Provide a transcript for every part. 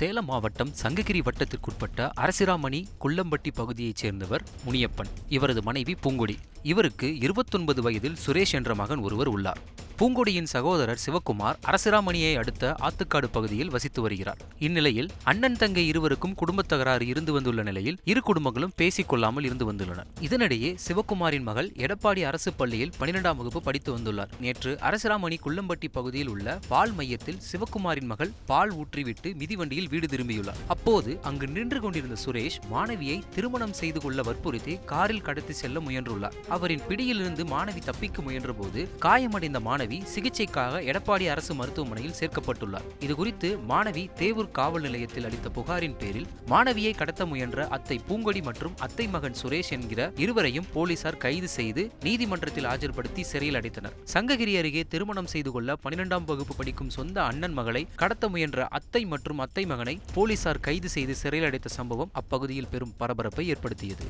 சேலம் மாவட்டம் சங்ககிரி வட்டத்திற்குட்பட்ட அரசிராமணி குள்ளம்பட்டி பகுதியைச் சேர்ந்தவர் முனியப்பன். இவரது மனைவி பூங்கொடி. இவருக்கு 29 வயதில் சுரேஷ் என்ற மகன் ஒருவர் உள்ளார். பூங்கொடியின் சகோதரர் சிவக்குமார் அரசிராமணியை அடுத்த ஆத்துக்காடு பகுதியில் வசித்து வருகிறார். இந்நிலையில் அண்ணன் தங்கை இருவருக்கும் குடும்பத் தகராறு இருந்து வந்துள்ள நிலையில் இரு குடும்பங்களும் பேசிக் கொள்ளாமல் இருந்து வந்துள்ளன. இதனிடையே சிவக்குமாரின் மகள் எடப்பாடி அரசு பள்ளியில் 12ஆம் வகுப்பு படித்து வந்துள்ளார். நேற்று அரசிராமணி குள்ளம்பட்டி பகுதியில் உள்ள பால் மையத்தில் சிவக்குமாரின் மகள் பால் ஊற்றிவிட்டு மிதிவண்டியில் வீடு திரும்பியுள்ளார். அப்போது அங்கு நின்று கொண்டிருந்த சுரேஷ் மாணவியை திருமணம் செய்து கொள்ள வற்புறுத்தி காரில் கடத்தி செல்ல முயன்றுள்ளார். அவரின் பிடியிலிருந்து மாணவி தப்பிக்க முயன்ற போது காயமடைந்த மாணவி சிகிச்சைக்காக எடப்பாடி அரசு மருத்துவமனையில் சேர்க்கப்பட்டுள்ளார். இதுகுறித்து மாணவி தேவூர் காவல் நிலையத்தில் அளித்த புகாரின் பேரில் மாணவியை கடத்த முயன்ற அத்தை பூங்கொடி மற்றும் அத்தை மகன் சுரேஷ் என்கிற இருவரையும் போலீசார் கைது செய்து நீதிமன்றத்தில் ஆஜர்படுத்தி சிறையில் அடைத்தனர். சங்ககிரி அருகே திருமணம் செய்து கொள்ள 12ஆம் வகுப்பு படிக்கும் சொந்த அண்ணன் மகளை கடத்த முயன்ற அத்தை மற்றும் அத்தை மகனை போலீசார் கைது செய்து சிறையில் அடைத்த சம்பவம் அப்பகுதியில் பெரும் பரபரப்பை ஏற்படுத்தியது.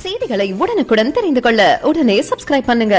செய்திகளை உடனுக்குடன் தெரிந்து கொள்ள உடனே சப்ஸ்கிரைப் பண்ணுங்க.